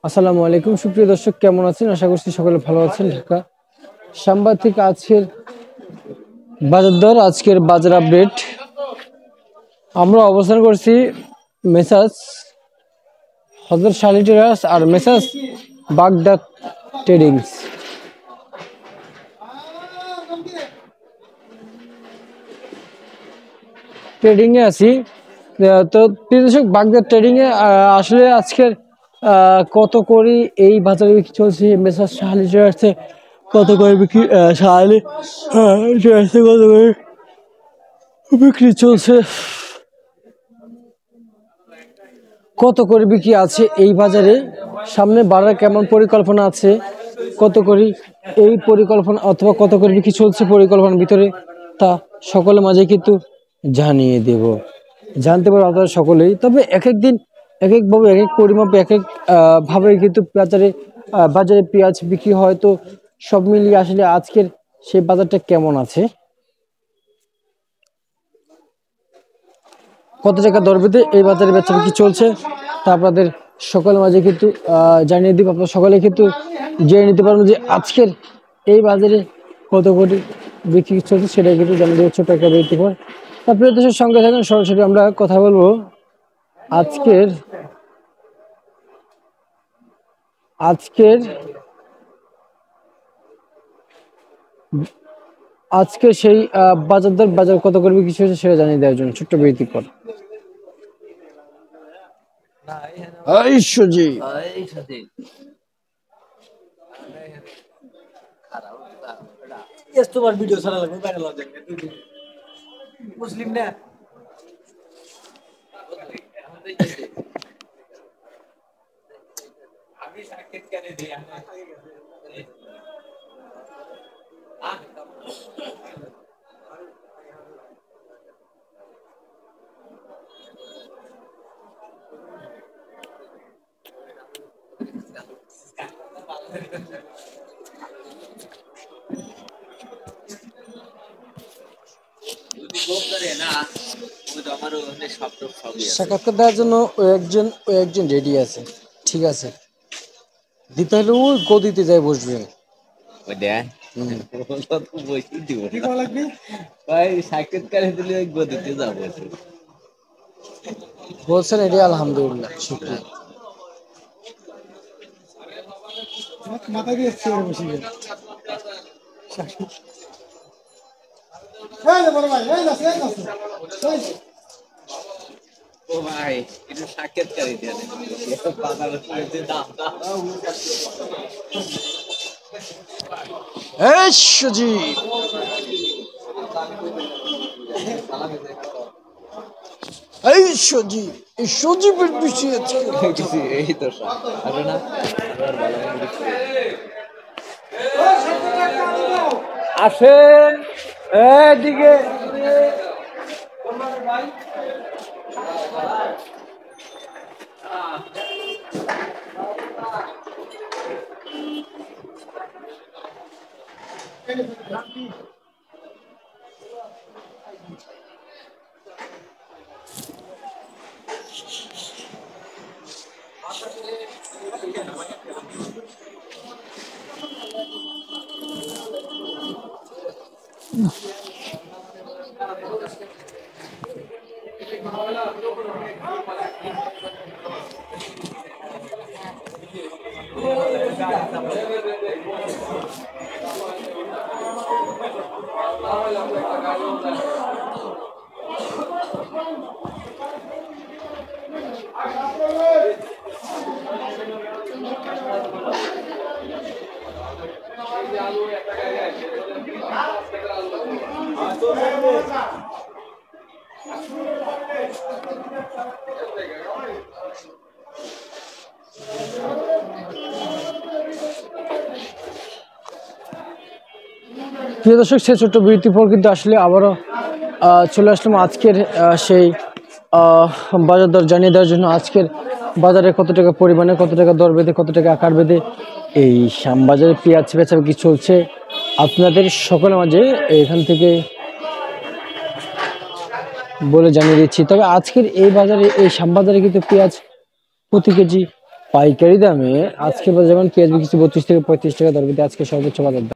আসসালামু আলাইকুম সুপ্রিয় দর্শক, কেমন আছেন? আশা করছি সকলে ভালো আছেন। ঢাকা সাংবাদিক আজকের বাজার দর, আজকের বাজার আপডেট। আমরা অবস্থান করছি মেসাজ হযরত শালী ট্রেডার্স আর মেসাজ বাগদা ট্রেডিংস ট্রেডিং এ আছি। তো প্রিয় দর্শক, বাগদা ট্রেডিং এ আসলে আজকের কত করে এই বাজারে বিক্রি চলছে? মেসাজ শালী ট্রেডার্সে কত করে বিক্রি, শালী ট্রেডার্সে কত করে বিক্রি চলছে, কত করে বিক্রি আছে এই বাজারে, সামনে বাড়ার কেমন পরিকল্পনা আছে, কত করে এই পরিকল্পনা অথবা কত করে বিক্রি চলছে পরিকল্পনার ভিতরে, তা সকলের মাঝে কিন্তু জানিয়ে দেব, জানতে পারবো আপনারা সকলেই। তবে এক এক দিন এক এক ভাবে, এক এক পরিমাপে, এক এক ভাবে কিন্তু বাজারে পেঁয়াজ বিক্রি হয়। তো সব মিলিয়ে আসলে আজকের সেই বাজারটা কেমন আছে, কত টাকা দর বেঁধে এই বাজারে বেচা বিক্রি চলছে, তা আপনাদের সকলের মাঝে কিন্তু জানিয়ে দিব। আপনারা সকলে কিন্তু জেনে নিতে পারবেন যে আজকের এই বাজারে কত কোটি বিক্রি চলছে, সেটা কিন্তু জানিয়ে দেবো ছোট একটা বিরতি পর। তারপরে দেশের সঙ্গে থাকেন, সরাসরি আমরা কথা বলবো আজকের আজকের আজকে সেই বাজার দর, বাজার কত করে বিক্রি হয়েছে সেটা জানিয়ে দেওয়ার জন্য ছোট্ট বিরতি পর। তোমার ভিডিও ছাড়া লাগবে ভাইরাল হয়ে যাবে মুসলিম না আমি সাকিব কেন দিই সাক্ষাৎকার দেওয়ার জন্য ওই একজন রেডি আছে, ঠিক আছে? দিতে হলে ওই গদিতে যাই বসবেন। বলছেন এটি, আলহামদুলিল্লাহ, শুক্রিয়া। মাথা দিয়ে বসে বড় ভাই ও ভাই একটু সাক্ষাৎকারী দেন সজীবের বিষয় আছে। এই তো না আসেন এদিকে। প্রিয় দর্শক, সে ছোট্ট বিরতির পর কিন্তু আসলে আবারও চলে আসলাম আজকের সেই বাজার দর জানিয়ে দেওয়ার জন্য। আজকের বাজারে কত টাকা পরিমাণে, কত টাকা দর বেঁধে, কত টাকা আকার বেঁধে এই শ্যামবাজারে পেঁয়াজ বেচা বিক্রি চলছে আপনাদের সকলের মাঝে এখান থেকে বলে জানিয়ে দিচ্ছি। তবে আজকের এই বাজারে, এই শ্যামবাজারে কিন্তু পেঁয়াজ প্রতি কেজি পাইকারি দামে আজকে বাজার যেমন পেঁয়াজ বিক্রি 32 থেকে 35 টাকা দর, কিন্তু আজকে সর্বোচ্চ বাজার দাম